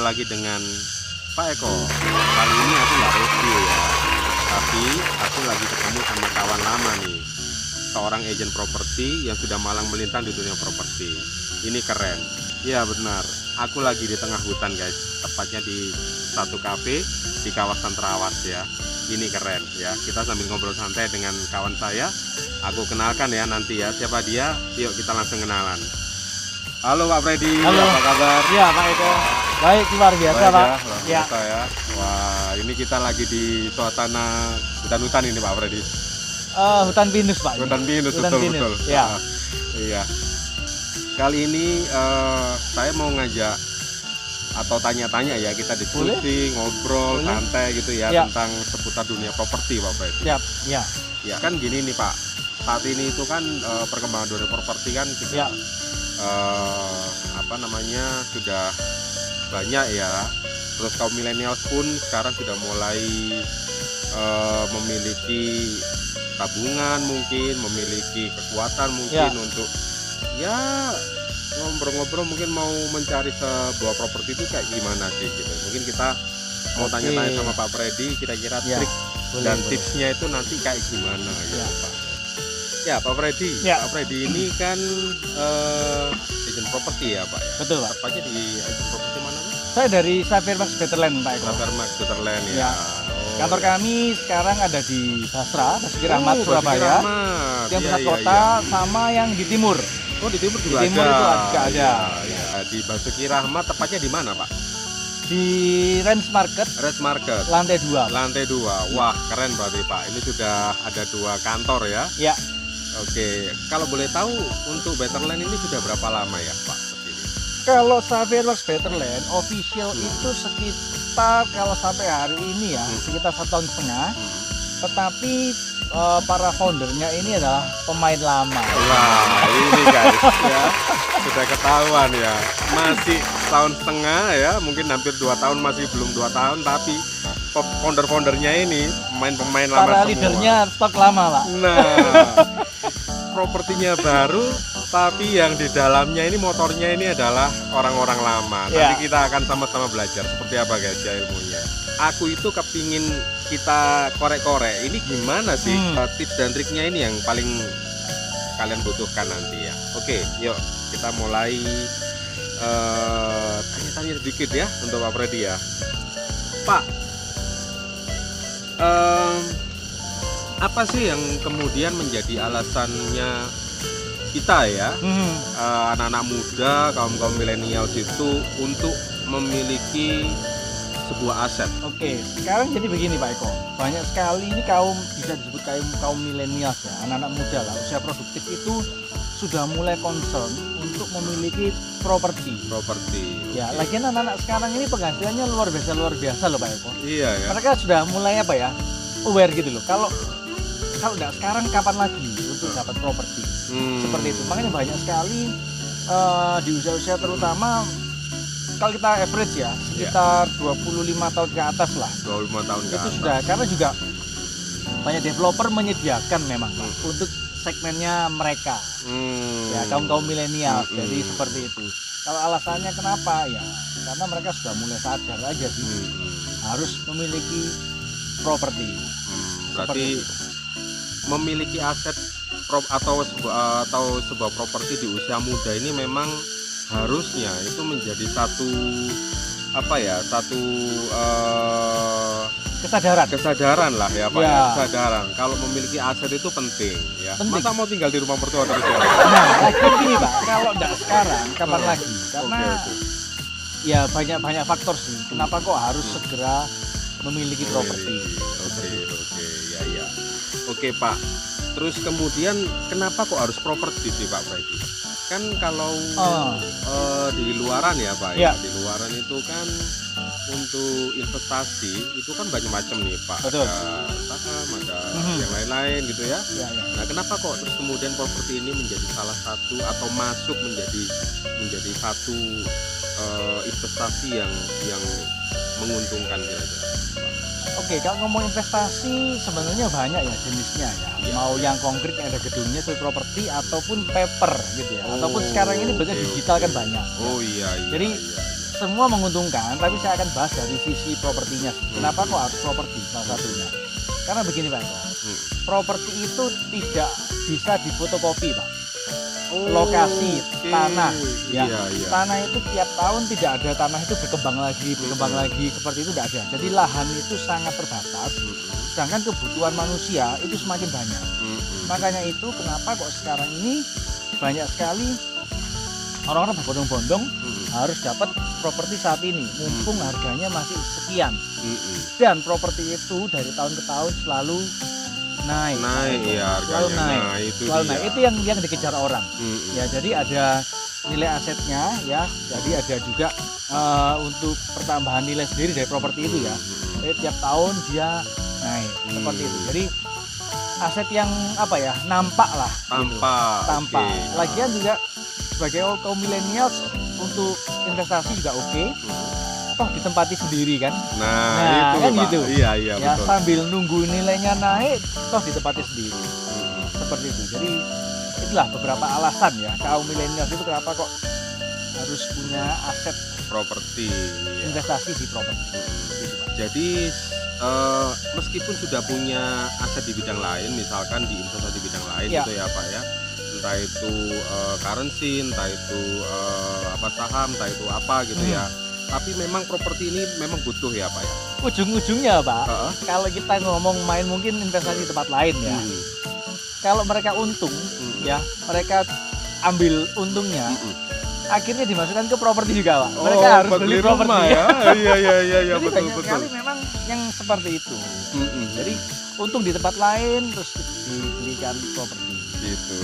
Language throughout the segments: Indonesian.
lagi dengan Pak Eko. Kali ini aku nggak review ya, tapi aku lagi ketemu sama kawan lama nih, seorang agen properti yang sudah malang melintang di dunia properti. Ini keren. Iya benar, aku lagi di tengah hutan guys, tepatnya di satu kafe di kawasan Terawas ya. Ini keren ya, kita sambil ngobrol santai dengan kawan saya. Aku kenalkan ya nanti ya, siapa dia, yuk kita langsung kenalan. Halo Pak Freddy, halo. Apa kabar? Iya Pak Eko, baik luar biasa Baik, Pak. Ya. Wah, ini kita lagi di suasana hutan-hutan ini Pak Freddy. Hutan pinus Pak. Hutan pinus, Hutan betul pinus. betul. Ya. Iya. Kali ini saya mau ngajak atau tanya-tanya ya, kita diskusi, ngobrol, Boleh. santai gitu ya, Ya. tentang seputar dunia properti Pak Freddy. Siap. Ya. Ya kan gini nih Pak, saat ini itu kan perkembangan dunia properti kan juga Ya. sudah banyak ya. Terus kaum milenial pun sekarang sudah mulai memiliki tabungan, mungkin memiliki kekuatan mungkin Ya. untuk ya ngobrol-ngobrol, mungkin mau mencari sebuah properti itu kayak gimana sih gitu. Mungkin kita mau Oke. tanya-tanya sama Pak Freddy, kira-kira Ya. trik Boleh, dan boleh. tipsnya itu nanti kayak gimana gitu Ya. Pak. Ya Pak Freddy, Ya. Pak Freddy ini kan agent properti ya Pak ya. Betul Pak. Tepatnya di agent properti mana Pak? Saya dari Xavier Max Betterland Pak Eko. Sabarmax Sutherland ya. Ya. Oh, Kantor ya. kami sekarang ada di Basra, Basuki Rahmat, Basuki Surabaya. Rahmat. Yang Iya, pusat iya, kota iya. sama yang di timur. Oh di timur Di juga timur ada. itu juga ada. Ya, ya. Di Basuki Rahmat, tepatnya di mana Pak? Di Range Market Red Market. lantai 2. Lantai 2. Wah keren berarti Pak. Ini sudah ada 2 kantor ya. Ya. Oke. Kalau boleh tahu untuk Betterland ini sudah berapa lama ya Pak? Berdiri? Kalau Xavier Max Betterland official itu sekitar kalau sampai hari ini ya sekitar 1,5 tahun. Tetapi para foundernya ini adalah pemain lama. Wah ini guys ya, sudah ketahuan ya, masih tahun setengah ya, mungkin hampir 2 tahun, masih belum 2 tahun, tapi founder-foundernya ini pemain-pemain lama Para semua. leadernya stok lama Pak. Nah, propertinya baru, tapi yang di dalamnya ini, motornya ini adalah orang-orang lama. Ya. Nanti kita akan sama-sama belajar seperti apa guys ya ilmunya. Aku itu kepingin kita korek-korek, ini gimana sih tips dan triknya ini yang paling kalian butuhkan nanti ya. Oke, yuk kita mulai tanya-tanya sedikit ya untuk Pak Freddy ya. Pak, apa sih yang kemudian menjadi alasannya kita ya, anak-anak muda, kaum-kaum milenial itu untuk memiliki sebuah aset? Oke, sekarang jadi begini Pak Eko. Banyak sekali ini kaum, bisa disebut kaum milenial ya, anak-anak muda lah, usia produktif itu sudah mulai concern untuk memiliki properti. Ya, Oke. lagian anak-anak sekarang ini penghasilannya luar biasa loh Pak Eko. Iya ya. Mereka sudah mulai apa ya, aware gitu loh. Kalau enggak sekarang kapan lagi untuk dapat properti? Seperti itu. Makanya banyak sekali di usia-usia terutama kalau kita average ya sekitar 25 tahun ke atas lah. 25 tahun ke Itu atas. sudah, karena juga banyak developer menyediakan memang Pak, untuk segmennya mereka. Ya, kaum milenial. Jadi seperti itu. Kalau alasannya kenapa ya? Karena mereka sudah mulai sadar aja sih harus memiliki properti. Berarti memiliki aset atau sebuah properti di usia muda ini memang harusnya itu menjadi satu kesadaran lah ya Pak ya. Ya. Kesadaran kalau memiliki aset itu penting ya. Penting. Masa mau tinggal di rumah mertua terus ya? Nah, lagi gini Pak, kalau enggak sekarang kapan lagi? Karena Oke. ya banyak faktor sih. Kenapa kok harus segera memiliki properti? Oke, ya. Oke Pak. Terus kemudian kenapa kok harus properti sih Pak Freddy? Kan kalau di luaran ya Pak ya, Ya. di luaran itu kan untuk investasi itu kan banyak macam nih Pak. Betul. Ada saham, ada yang lain-lain gitu ya. Ya. Nah kenapa kok terus kemudian properti ini menjadi salah satu atau masuk menjadi satu investasi yang menguntungkan kira-kira? Oke, kalau ngomong investasi sebenarnya banyak ya jenisnya ya. Mau yang konkret yang ada gedungnya seperti properti ataupun paper gitu ya. Ataupun sekarang ini bentuknya digital kan banyak. Oh iya. Jadi iya. semua menguntungkan, tapi saya akan bahas dari sisi propertinya. Kenapa kok harus properti salah satunya? Karena begini Pak Eko, properti itu tidak bisa difotokopi Pak. Lokasi tanah, ya. Tanah itu tiap tahun tidak ada, tanah itu berkembang lagi seperti itu tidak ada. Jadi lahan itu sangat terbatas, sedangkan kebutuhan manusia itu semakin banyak. Makanya itu kenapa kok sekarang ini banyak sekali orang-orang berbondong-bondong harus dapat properti saat ini, mumpung harganya masih sekian. Dan properti itu dari tahun ke tahun selalu naik ya, selalu harganya naik, itu selalu dia. naik. Itu yang dikejar orang. Ya, jadi ada nilai asetnya ya, jadi ada juga untuk pertambahan nilai sendiri dari properti itu ya. Jadi tiap tahun dia naik seperti itu. Jadi aset yang apa ya, nampak lah, tampak. Okay. Lagian juga sebagai kaum milenials untuk investasi juga oke. Toh ditempati sendiri kan. Nah itu kan Pak. gitu. Iya Ya betul. sambil nunggu nilainya naik, toh ditempati sendiri. Seperti itu. Jadi itulah beberapa alasan ya kaum milenial itu kenapa kok harus punya aset Properti. investasi di properti. Gitu, Pak. Jadi meskipun sudah punya aset di bidang lain, misalkan di investasi bidang lain Ya. gitu ya Pak ya, entah itu currency, entah itu saham, entah itu apa gitu ya. Tapi memang properti ini memang butuh ya Pak ya. Ujung-ujungnya Pak, kalau kita ngomong main mungkin investasi di tempat lain ya. Kalau mereka untung ya, mereka ambil untungnya. Akhirnya dimasukkan ke properti juga Pak. Mereka harus beli properti ya. Iya Jadi betul banyak betul. sekali memang yang seperti itu. Jadi untung di tempat lain terus dibelikan properti. Gitu.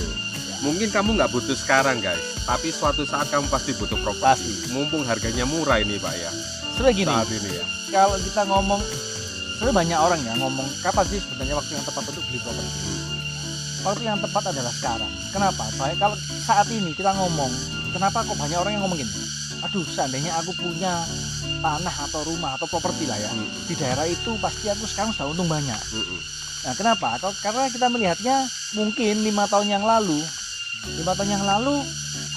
Mungkin kamu nggak butuh sekarang guys, tapi suatu saat kamu pasti butuh properti. Pasti. Mumpung harganya murah ini Pak ya. Sebenarnya gini, Saat ini ya. kalau kita ngomong, sebenarnya banyak orang ya ngomong kapan sih sebenarnya waktu yang tepat untuk beli properti. Waktu yang tepat adalah sekarang. Kenapa? Baik kalau saat ini kita ngomong, kenapa kok banyak orang yang ngomong gini? Aduh, seandainya aku punya tanah atau rumah atau properti lah ya di daerah itu, pasti aku sekarang sudah untung banyak. Nah, kenapa? Karena kita melihatnya mungkin 5 tahun yang lalu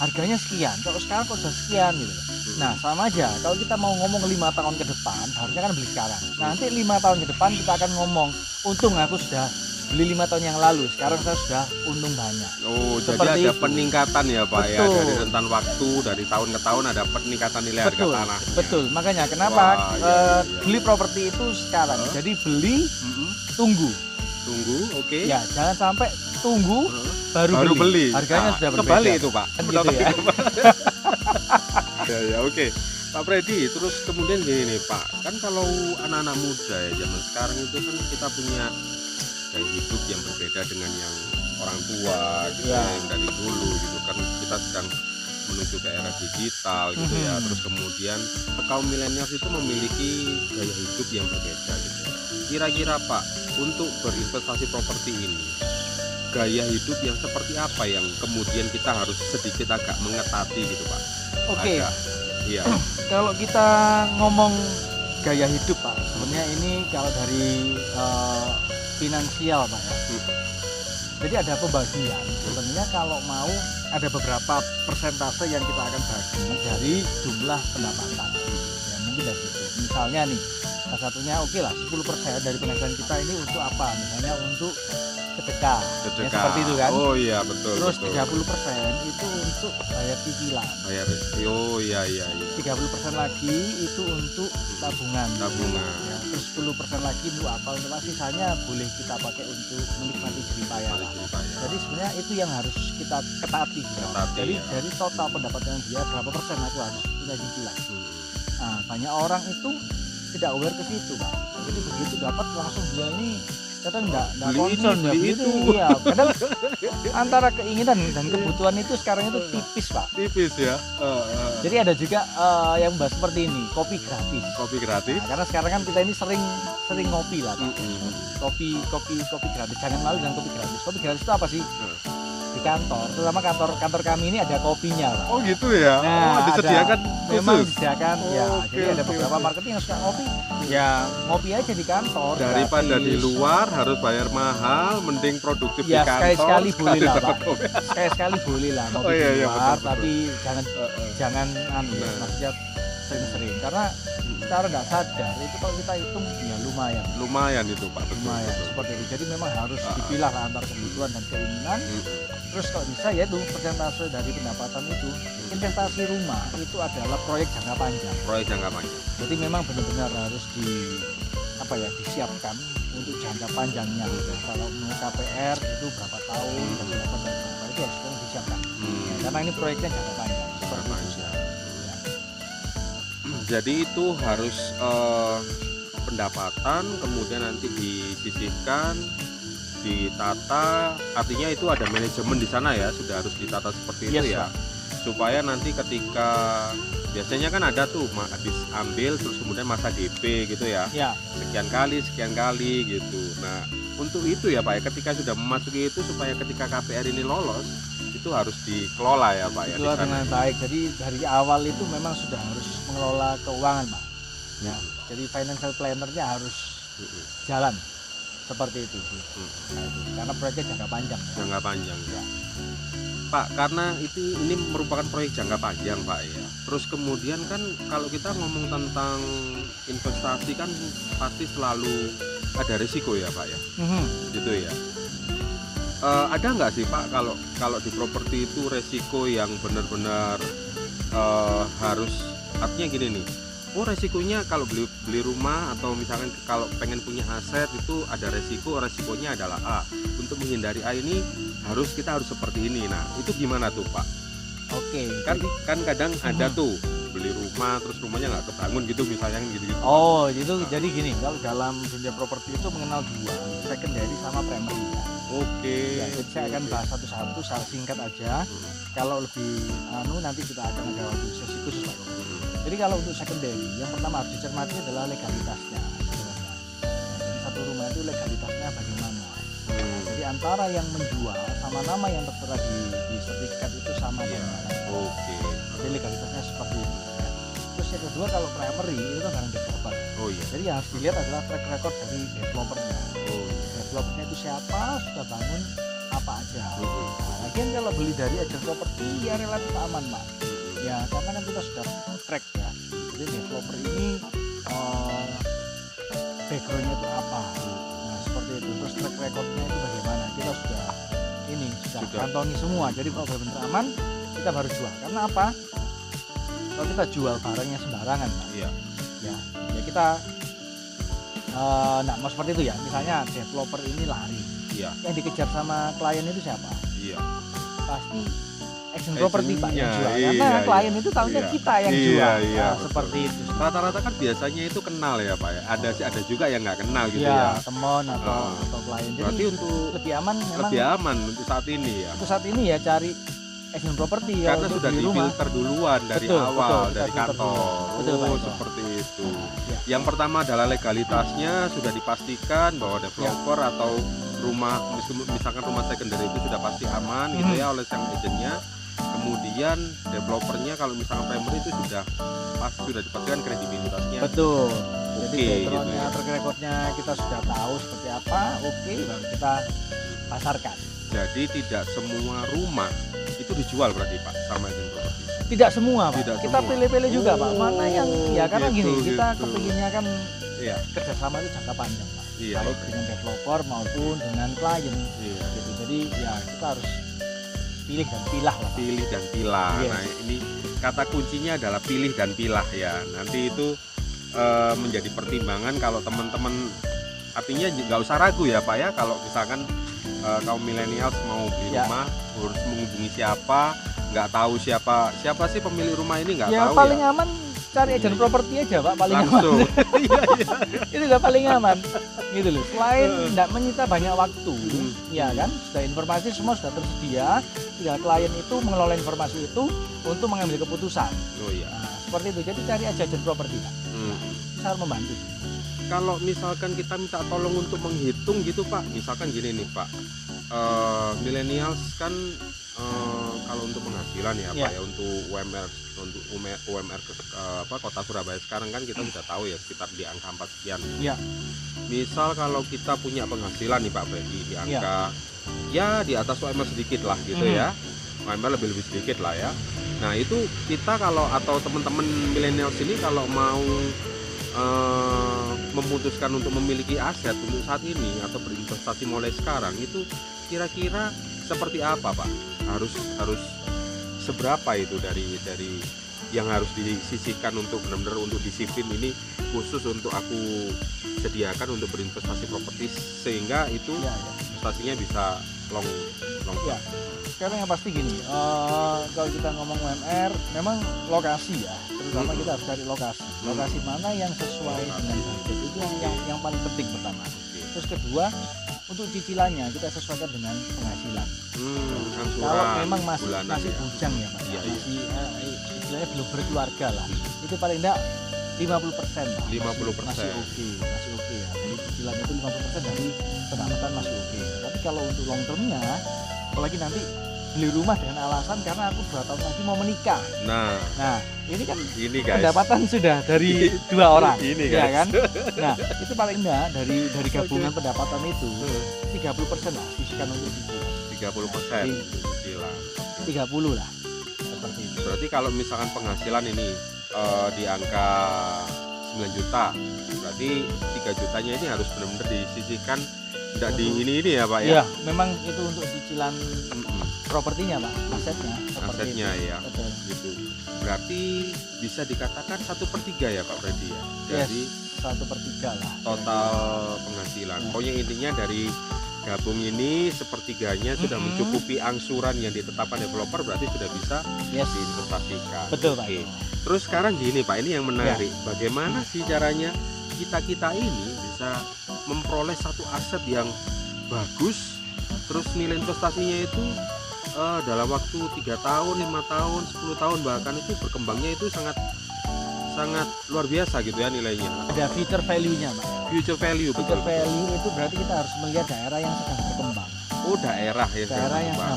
harganya sekian, kalau sekarang kok sudah sekian gitu. Nah sama aja, kalau kita mau ngomong 5 tahun ke depan harusnya kan beli sekarang. Nanti 5 tahun ke depan kita akan ngomong, untung aku sudah beli 5 tahun yang lalu, sekarang saya sudah untung banyak. Oh, Seperti jadi ada itu. peningkatan ya Pak ya, Betul. dari rentan waktu, dari tahun ke tahun ada peningkatan nilai harga tanah. Betul, makanya kenapa Wah, iya. beli properti itu sekarang. Jadi beli, tunggu. Tunggu, oke. Ya, jangan sampai tunggu baru beli. Harganya sudah berbeda. Kebalik itu Pak. Kan gitu ya. Ya, oke. Pak Freddy, terus kemudian gini nih Pak, kan kalau anak-anak muda ya zaman sekarang itu kan kita punya gaya hidup yang berbeda dengan yang orang tua gitu Ya. yang dari dulu gitu kan, kita sedang menuju ke era digital gitu ya. Terus kemudian kaum milenial itu memiliki gaya hidup yang berbeda gitu. Kira-kira Pak, untuk berinvestasi properti ini, gaya hidup yang seperti apa yang kemudian kita harus sedikit agak mengetati gitu Pak? Oke. Agak, iya. Kalau kita ngomong gaya hidup Pak, sebenarnya ini kalau dari finansial Pak ya. Jadi ada pembagian. Sebenarnya kalau mau ada beberapa persentase yang kita akan bagi dari jumlah pendapatan. Ya mungkin dari situ. Misalnya nih, salah satunya oke lah 10% dari penghasilan kita ini untuk apa? Misalnya untuk sedekah. Ya, seperti itu kan. Oh iya betul. Terus betul. 30% itu untuk bayar cicilan. Bayar. Oh iya. 30% lagi itu untuk tabungan. Tabungan. Ya, terus 10% lagi untuk apa? Untuk sisanya boleh kita pakai untuk menikmati jeripaya. Jadi sebenarnya itu yang harus kita ketaati. Jadi ya. dari total pendapatan dia berapa persen aku harus punya cicilan. Nah, banyak orang itu tidak aware ke situ, Pak. Jadi begitu dapat langsung dia ini kadang enggak concern ya itu. Iya, kadang antara keinginan dan kebutuhan itu sekarang itu tipis, Pak. Tipis ya. Jadi ada juga yang bahas seperti ini, kopi gratis. Kopi gratis. Nah, karena sekarang kan kita ini sering ngopi lah, Pak. Kopi gratis. Jangan malu dengan kopi gratis. Kopi gratis itu apa sih? Di kantor, terutama kantor kami ini ada kopinya, Pak. Oh gitu ya. Nah, disediakan memang khusus. disediakan ya. Oke, Jadi ada oke, beberapa oke. marketing yang suka ngopi. Ya, ngopi aja di kantor. Daripada gratis. di luar harus bayar mahal, mending produktif Ya, di kantor. sekali-sekali boleh lah, dapat Pak. kopi. Sekali-sekali boleh lah ngopi Oh, iya, di iya, luar, betul, betul. tapi jangan Nah. maksudnya sering-sering karena secara nggak sadar itu kalau kita hitung ya lumayan itu Pak, betul, lumayan betul. seperti itu. Jadi memang harus dipilah lah antara kebutuhan dan keinginan. Terus kalau bisa ya itu persentase dari pendapatan itu. Investasi rumah itu adalah proyek jangka panjang. Proyek jangka panjang. Jadi memang benar-benar harus disiapkan untuk jangka panjangnya. Kalau mau KPR itu berapa tahun dan berapa itu harus disiapkan. Ya, karena ini proyeknya jangka panjang. Seperti itu. Ya. Jadi itu harus pendapatan, kemudian nanti disisihkan, ditata. Artinya itu ada manajemen di sana ya, sudah harus ditata seperti itu ya. Pak. Supaya nanti ketika biasanya kan ada tuh habis ambil terus kemudian masa DP gitu ya. Ya. Sekian kali gitu. Nah, untuk itu ya Pak ya, ketika sudah memasuki itu supaya ketika KPR ini lolos itu harus dikelola ya Pak ya. Dikelola dengan baik. Jadi dari awal itu memang sudah harus mengelola keuangan Pak. Ya. Jadi financial planner-nya harus jalan seperti itu. Nah, itu. Karena proyeknya jangka panjang. Ya. Jangka panjang ya. Pak, karena ini merupakan proyek jangka panjang Pak ya. Terus kemudian kan kalau kita ngomong tentang investasi kan pasti selalu ada risiko ya Pak ya. Gitu ya. Ada nggak sih Pak kalau di properti itu resiko yang benar-benar harus, artinya gini nih, resikonya kalau beli rumah atau misalkan kalau pengen punya aset itu ada resikonya adalah A. Untuk menghindari A ini kita harus seperti ini. Nah itu gimana tuh Pak? Oke. Kan kadang ada tuh beli rumah terus rumahnya nggak kebangun gitu misalnya gitu. Oh itu jadi gini, kalau dalam dunia properti itu mengenal dua, secondary sama primary ya. Oke. Ya, jadi saya akan bahas satu-satu secara singkat aja. Kalau lebih nanti kita akan ada waktu sesi khusus Pak. Jadi kalau untuk secondary, yang pertama harus dicermati adalah legalitasnya. Jadi satu rumah itu legalitasnya bagaimana? Jadi antara yang menjual sama nama yang tertera di sertifikat itu sama dengan Oke. Jadi legalitasnya seperti itu. Ya. Terus yang kedua kalau primary itu kan barang developer. Oh iya. Jadi yang harus dilihat adalah track record dari developernya. Oh. Developernya itu siapa, sudah bangun apa aja. Nah, lagian kalau beli dari agent properti ya relatif aman Pak. Ya karena kan kita sudah track ya. Jadi developer ini backgroundnya itu apa. Nah seperti itu. Terus track recordnya itu bagaimana. Kita sudah kantongi semua. Jadi kalau benar aman kita baru jual. Karena apa? Kalau kita jual barangnya sembarangan Pak. Iya. Ya kita mau seperti itu ya. Misalnya developer ini lari. Iya. Yang dikejar sama klien itu siapa? Iya. Pasti agent properti Pak yang jual. Iya, Karena klien itu tahunya iya. kita yang Iya, jual. iya, Nah, seperti itu. Rata-rata kan biasanya itu kenal ya Pak ya. Ada juga yang nggak kenal gitu Ya, ya. teman atau klien. Jadi Berarti untuk lebih aman memang lebih aman untuk saat ini ya. untuk saat ini ya cari agent properti ya Karena untuk sudah di rumah. difilter duluan dari Betul, awal betul, dari kita filter kantor. dulu. Betul, Pak, itu. Seperti itu. Ya. Yang pertama adalah legalitasnya sudah dipastikan bahwa developer atau rumah misalkan rumah secondary itu sudah pasti aman gitu ya oleh sang agennya. Kemudian developernya kalau misalkan primary itu sudah dipastikan kredibilitasnya. Betul. Jadi Oke, backgroundnya, gitu ya. track recordnya kita sudah tahu seperti apa. Oke, baru kita pasarkan. Jadi tidak semua rumah itu dijual berarti Pak sama agent properti. Tidak semua Pak. Tidak Kita semua. pilih-pilih juga Pak. Mana yang ya karena gitu, gini kita gitu. kepinginnya kan Iya. kerjasama itu jangka panjang Pak. Iya. Baik dengan developer maupun dengan klien. Iya. Gitu. Jadi ya kita harus pilih dan pilah lah Pak. Pilih dan pilah. Yes. Nah ini kata kuncinya adalah pilih dan pilah ya. Nanti itu menjadi pertimbangan kalau teman-teman, artinya nggak usah ragu ya Pak ya kalau misalkan kaum milenial mau beli Ya. rumah harus menghubungi siapa, nggak tahu siapa sih pemilik rumah ini nggak Ya tahu paling ya. aman cari agent properti aja Pak, paling Langsung. aman. Iya, iya. Itu udah paling aman. Gitu loh. Selain tidak menyita banyak waktu, Hmm. ya kan? Sudah informasi semua sudah tersedia. Tinggal klien itu mengelola informasi itu untuk mengambil keputusan. Oh iya. Nah, seperti itu. Jadi cari aja agent properti Pak. Bisa membantu. Kalau misalkan kita minta tolong untuk menghitung gitu Pak, misalkan gini nih Pak, millennials kan kalau untuk penghasilan ya Pak ya, untuk UMR kota Surabaya sekarang kan kita sudah tahu ya sekitar di angka 4 sekian. Ya. Misal kalau kita punya penghasilan nih Pak Freddy di angka ya di atas UMR sedikit lah gitu ya, UMR lebih sedikit lah ya. Nah itu kita kalau atau teman-teman milenial sini kalau mau memutuskan untuk memiliki aset untuk saat ini atau berinvestasi mulai sekarang itu kira-kira seperti apa Pak? Harus seberapa itu dari yang harus disisihkan untuk benar-benar untuk disiplin ini khusus untuk aku sediakan untuk berinvestasi properti sehingga itu investasinya bisa long ya. Sekarang yang pasti gini, kalau kita ngomong UMR memang lokasi ya, terutama kita harus cari lokasi mana yang sesuai dengan budget, itu yang paling penting pertama. Terus kedua, untuk cicilannya kita sesuaikan dengan penghasilan. Kalau memang masih bujang ya Pak, masih istilahnya belum berkeluarga lah, itu paling enggak 50% lah. 50% masih oke ya. Jadi cicilannya itu 50% dari pendapatan masih oke. Tapi kalau untuk long termnya, apalagi nanti beli rumah dengan alasan karena aku 2 tahun lagi mau menikah. Nah ini kan guys, pendapatan sudah dari 2 orang, ini ya kan? Nah itu paling enggak dari gabungan pendapatan itu 30% lah sisihkan untuk cicilan. 30% cicilan. 30 lah seperti itu. Berarti kalau misalkan penghasilan ini di angka 9 juta, berarti 3 jutanya ini harus benar-benar disisihkan. Tidak di ini ya Pak ya? Iya, memang itu untuk cicilan propertinya Pak, asetnya ya. Betul. Gitu. Berarti bisa dikatakan 1/3 ya Pak berarti ya? Jadi 1/3 lah. Total penghasilan. Pokoknya intinya dari gabung ini 1/3-nya sudah mencukupi angsuran yang ditetapkan developer, berarti sudah bisa diinvestasikan. Betul Pak. Terus sekarang gini Pak, ini yang menarik. Bagaimana sih caranya kita ini bisa memperoleh satu aset yang bagus, terus nilai investasinya itu dalam waktu 3 tahun, 5 tahun, 10 tahun bahkan itu berkembangnya itu sangat luar biasa gitu ya nilainya. Ada future value-nya Pak. Future value itu berarti kita harus melihat daerah yang sedang berkembang. Oh, daerah yang sedang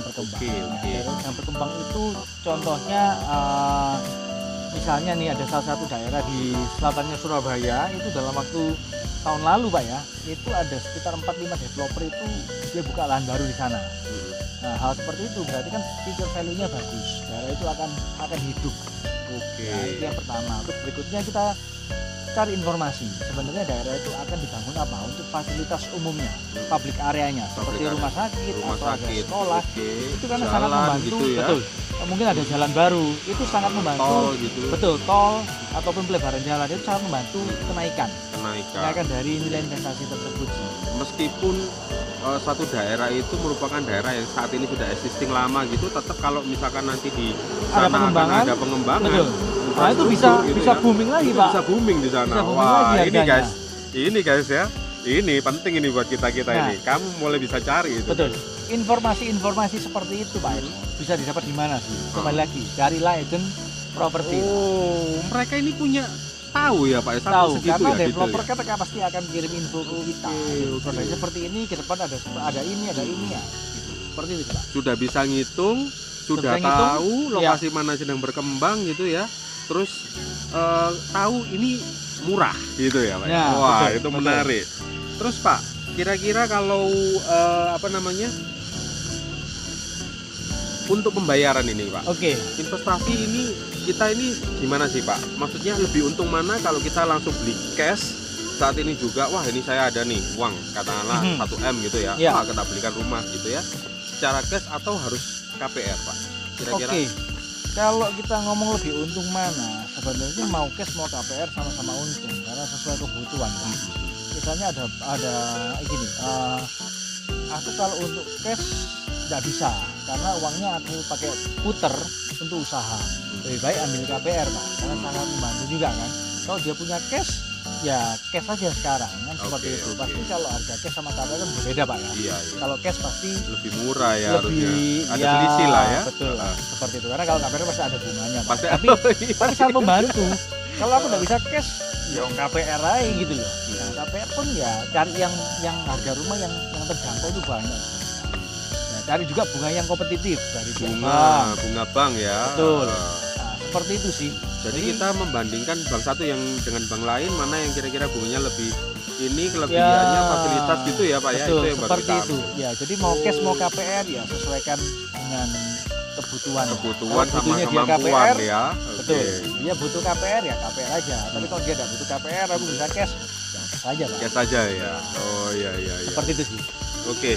berkembang. Daerah yang berkembang itu contohnya misalnya nih ada salah satu daerah di selatannya Surabaya itu dalam waktu tahun lalu Pak ya, itu ada sekitar 4-5 developer itu dia buka lahan baru di sana. Nah hal seperti itu berarti kan future value-nya bagus, daerah itu akan hidup. Nah, itu yang pertama. Terus berikutnya kita cari informasi sebenarnya daerah itu akan dibangun apa untuk fasilitas umumnya, public areanya seperti rumah sakit atau ada sekolah. Itu kan sangat membantu gitu ya? Betul. Mungkin ada jalan baru, itu sangat membantu. Tol gitu. Betul, tol ataupun pelebaran jalan itu sangat membantu kenaikan dari nilai investasi tersebut. Meskipun satu daerah itu merupakan daerah yang saat ini sudah existing lama gitu, tetap kalau misalkan nanti di sana ada pengembangan, betul. Nah itu bisa booming lagi Pak. Bisa booming di sana. Wah ini guys ya, ini penting ini buat kita ini. Kamu mulai bisa cari itu. Betul. Informasi seperti itu Pak ini bisa didapat di mana sih? Kembali lagi dari agent properti. Oh, mereka ini punya tahu ya Pak ya, tahu karena ya, developer kan pasti akan kirim info ke kita. Produknya seperti ini, ke depan ada ini ya. Seperti itu Pak. Sudah bisa ngitung, sudah tahu lokasi mana sedang berkembang gitu ya. Terus tahu ini murah gitu ya Pak. Wah, itu menarik. Terus Pak, kira-kira kalau untuk pembayaran ini Pak. Investasi ini kita ini gimana sih Pak? Maksudnya lebih untung mana kalau kita langsung beli cash saat ini juga? Wah ini saya ada nih uang katakanlah 1 M gitu ya. Wah kita belikan rumah gitu ya. Secara cash atau harus KPR Pak? Kira-kira? Kalau kita ngomong lebih untung mana, sebenarnya mau cash mau KPR sama-sama untung karena sesuai kebutuhan Pak. Misalnya ada gini, aku kalau untuk cash nggak bisa karena uangnya aku pakai puter untuk usaha. Lebih baik ambil KPR Pak, karena sangat membantu juga kan. Kalau dia punya cash, ya cash aja sekarang kan seperti itu. Pasti kalau harga cash sama KPR kan berbeda Pak ya. Iya. Kalau cash pasti lebih murah ya harusnya. Ada selisih lah ya. Betul. Seperti itu. Karena kalau KPR pasti ada bunganya Pak. Tapi sangat membantu. Kalau aku nggak bisa cash, ya KPR aja gitu loh. Nah, KPR pun ya cari yang harga rumah yang terjangkau itu banyak. Cari juga bunga yang kompetitif dari bunga bank ya. Betul. Seperti itu sih. Jadi kita membandingkan bank satu yang dengan bank lain mana yang kira-kira bunganya lebih ini kelebihannya fasilitas gitu ya Pak. Betul, ya itu yang seperti itu. Ya jadi mau cash mau KPR ya sesuaikan dengan kebutuhan. Kebutuhan Kalau sama butuhnya dia kemampuan KPR, ya. betul. Oke. Dia butuh KPR ya KPR aja. Tapi kalau dia tidak butuh KPR, aku bisa cash, ya cash aja Pak. Ya saja ya. Oh iya iya iya. Seperti itu sih. Oke.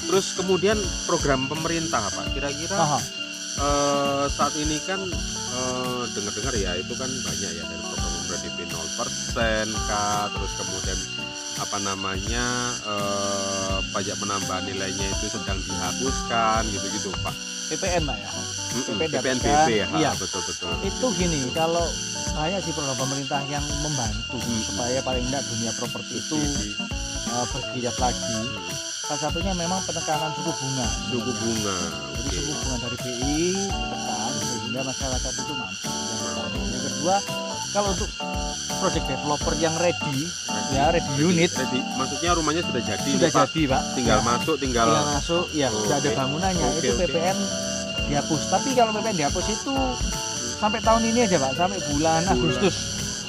Terus kemudian program pemerintah Pak. Kira-kira Aha. saat ini kan dengar-dengar ya itu kan banyak ya dari program DP 0% kah, terus kemudian apa namanya pajak penambahan nilainya itu sedang dihapuskan gitu-gitu Pak. PPN Pak ya. PPNBP ya, Iya. betul-betul. Itu gini, kalau banyak sih program pemerintah yang membantu supaya paling tidak dunia properti itu bergeliat lagi. Salah satunya memang penekanan suku bunga. Suku bunga. Jadi suku bunga dari BI ditekan sehingga masyarakat itu mampu. Yang pertama. Yang kedua, kalau untuk project developer yang ready unit, maksudnya rumahnya sudah jadi, sudah nih, Pak. jadi Pak. Tinggal Ya, masuk, tinggal masuk, ya sudah ada bangunannya. Oke, Itu oke. PPN dihapus. Tapi kalau PPN dihapus itu sampai tahun ini aja Pak, sampai bulan Agustus.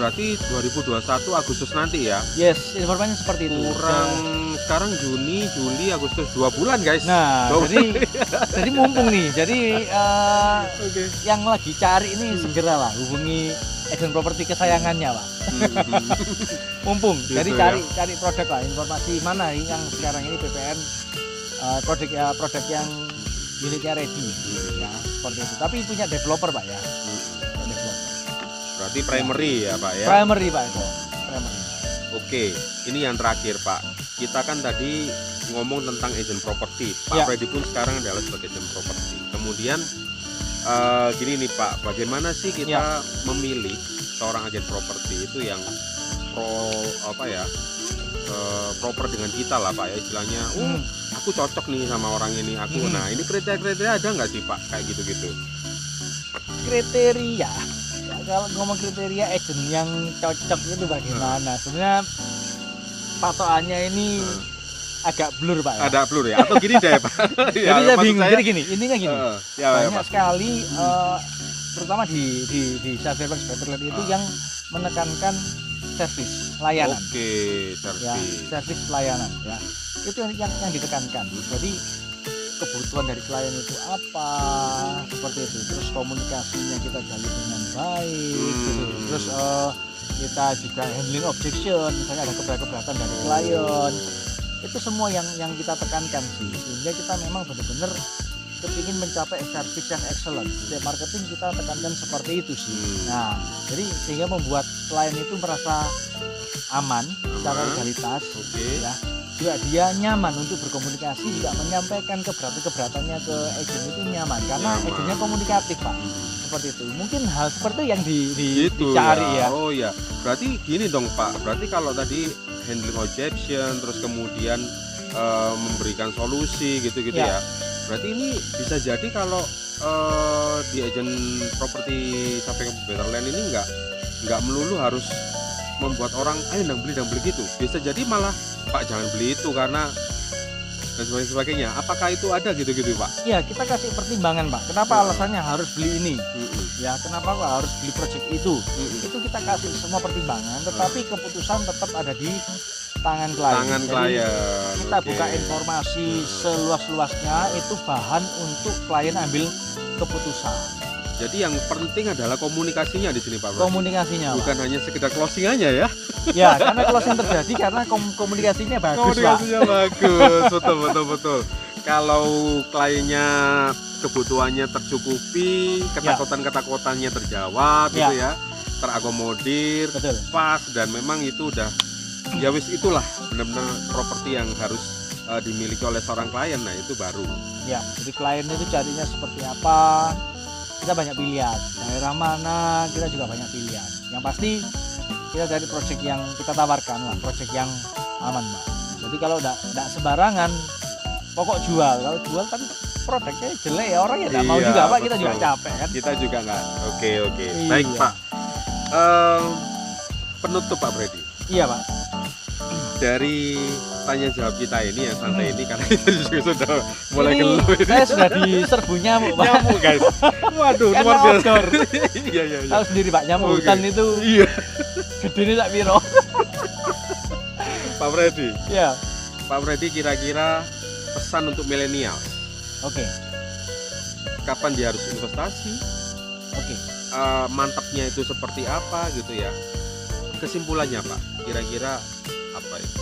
berarti 2021 Agustus nanti ya. Yes, informasinya seperti itu. Kurang sekarang Juni, Juli, Agustus 2 bulan guys. Nah, Dua jadi mumpung nih. Jadi Oke. yang lagi cari ini segera lah hubungi agen properti kesayangannya Pak. Mumpung. Gitu Jadi ya. cari produk lah, informasi mana yang sekarang ini PPN produk yang unitnya ready ya, seperti itu. Tapi punya developer Pak ya. Punya developer. Berarti primary ya Pak ya. Primary Pak itu. Primary. Oke, ini yang terakhir Pak. Kita kan tadi ngomong tentang agent properti. Pak Ya. Freddy pun sekarang adalah sebagai agent properti. Kemudian gini nih Pak, bagaimana sih kita memilih seorang agen properti itu yang proper dengan kita lah Pak ya, istilahnya. Aku cocok nih sama orang ini. Nah ini kriteria ada nggak sih Pak kayak gitu-gitu? Kriteria ya, kalau ngomong kriteria agent yang cocok itu bagaimana? Sebenarnya patokannya ini agak blur Pak ya. Ada blur ya? Atau gini deh Pak. Jadi saya maksud bingung. Jadi gini, intinya gini. Ya, Banyak Pak. sekali terutama di Fairfax Better itu yang menekankan servis layanan. Oke, Ya, servis. servis pelayanan ya. Itu yang ditekankan. Jadi kebutuhan dari klien itu apa, seperti itu. Terus komunikasinya kita jalin dengan baik gitu. Terus kita juga handling objection, misalnya ada keberatan dari klien. Itu semua yang kita tekankan sih, sehingga kita memang benar-benar kepingin mencapai service yang excellent. Setiap marketing kita tekankan seperti itu sih. Nah, jadi sehingga membuat klien itu merasa aman secara legalitas, ya. Juga dia nyaman untuk berkomunikasi, juga menyampaikan keberatannya ke agen itu nyaman karena agennya komunikatif Pak. Seperti itu. Mungkin hal seperti yang dicari ya. Oh ya, berarti gini dong Pak. Berarti kalau tadi handling objection, terus kemudian memberikan solusi gitu-gitu ya. Berarti ini bisa jadi kalau di agen properti sampai ke Betterland ini nggak melulu harus membuat orang ayo ndang beli gitu. Bisa jadi malah Pak jangan beli itu karena dan sebagainya. Apakah itu ada gitu-gitu Pak? Ya, kita kasih pertimbangan Pak. Kenapa alasannya harus beli ini? Ya, kenapa kok harus beli project itu? Itu kita kasih semua pertimbangan, tetapi keputusan tetap ada di tangan klien. Jadi, kita buka informasi seluas-luasnya, itu bahan untuk klien ambil keputusan. Jadi yang penting adalah komunikasinya di sini Pak. Komunikasinya bukan hanya sekedar closing aja ya. Ya, karena closing terjadi karena komunikasinya bagus Pak. Komunikasinya bagus, betul. Kalau kliennya kebutuhannya tercukupi, ketakutannya terjawab gitu ya, terakomodir, betul, pas, dan memang itu udah ya wis itulah benar-benar properti yang harus dimiliki oleh seorang klien. Nah itu baru. Ya, jadi klien itu carinya seperti apa? Kita banyak pilihan, daerah mana kita juga banyak pilihan. Yang pasti kita dari proyek yang kita tawarkan lah, proyek yang aman Mbak. Jadi kalau enggak sembarangan, pokok jual. Kalau jual tapi produknya jelek ya orang ya enggak mau juga Pak, kita juga capek kan. Kita juga enggak. Oke. Baik Pak. Penutup Pak Freddy. Iya Pak. Dari tanya jawab kita ini yang santai ini karena itu juga sudah mulai geluh ini. Saya sudah diserbu nyamuk Pak. Nyamuk guys. Waduh, Kan luar biasa. Iya. Tahu sendiri Pak, nyamuk hutan itu. Iya. Gedene sak piro. Pak Freddy. Iya. Pak Freddy kira-kira pesan untuk milenial. Oke. kapan dia harus investasi, Oke. mantapnya itu seperti apa gitu ya. Kesimpulannya Pak, kira-kira apa itu?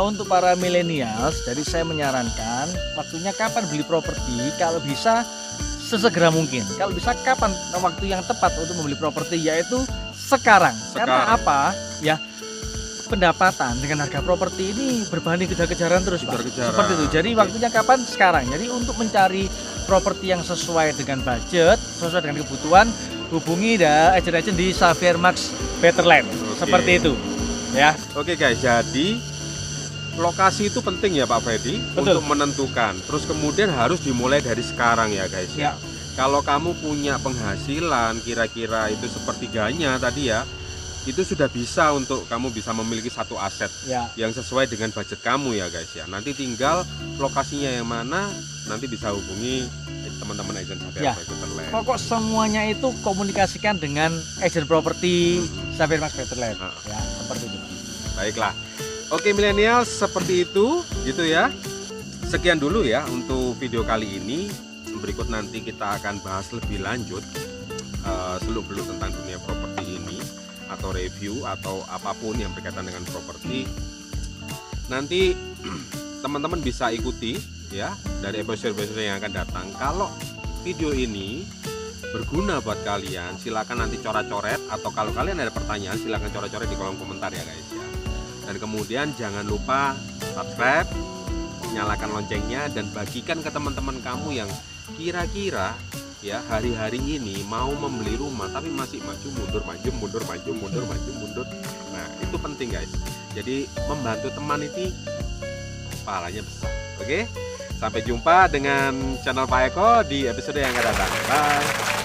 Untuk para milenials, jadi saya menyarankan waktunya kapan beli properti, kalau bisa sesegera mungkin. Kalau bisa kapan waktu yang tepat untuk membeli properti, yaitu sekarang. Karena apa? Ya, pendapatan dengan harga properti ini berbanding kejar-kejaran terus, Pak. Kejar-kejaran. Seperti itu. Jadi waktunya kapan? Sekarang. Jadi untuk mencari properti yang sesuai dengan budget, sesuai dengan kebutuhan, hubungi agen-agen di Xavier Max Betterland. Seperti itu. Ya. Oke guys, jadi lokasi itu penting ya Pak Freddy. Betul. Untuk menentukan. Terus kemudian harus dimulai dari sekarang ya guys ya. Kalau kamu punya penghasilan kira-kira itu sepertiganya tadi ya, itu sudah bisa untuk kamu bisa memiliki satu aset yang sesuai dengan budget kamu ya guys ya. Nanti tinggal lokasinya yang mana, nanti bisa hubungi teman-teman agen Xavier Max Betterland. Pokok semuanya itu komunikasikan dengan agen properti Xavier Max Betterland. Ya, seperti itu. Baiklah. Oke milenial, seperti itu gitu ya. Sekian dulu ya untuk video kali ini. Berikut nanti kita akan bahas lebih lanjut seluk-beluk tentang dunia properti ini, atau review atau apapun yang berkaitan dengan properti. Nanti teman-teman bisa ikuti ya dari episode-episode yang akan datang. Kalau video ini berguna buat kalian, silakan nanti coret-coret, atau kalau kalian ada pertanyaan silakan coret-coret di kolom komentar ya guys ya. Dan kemudian jangan lupa subscribe, nyalakan loncengnya, dan bagikan ke teman-teman kamu yang kira-kira ya hari-hari ini mau membeli rumah tapi masih maju mundur. Nah itu penting guys. Jadi membantu teman itu pahalanya besar. Oke, sampai jumpa dengan channel Pak Eko di episode yang akan datang. Bye.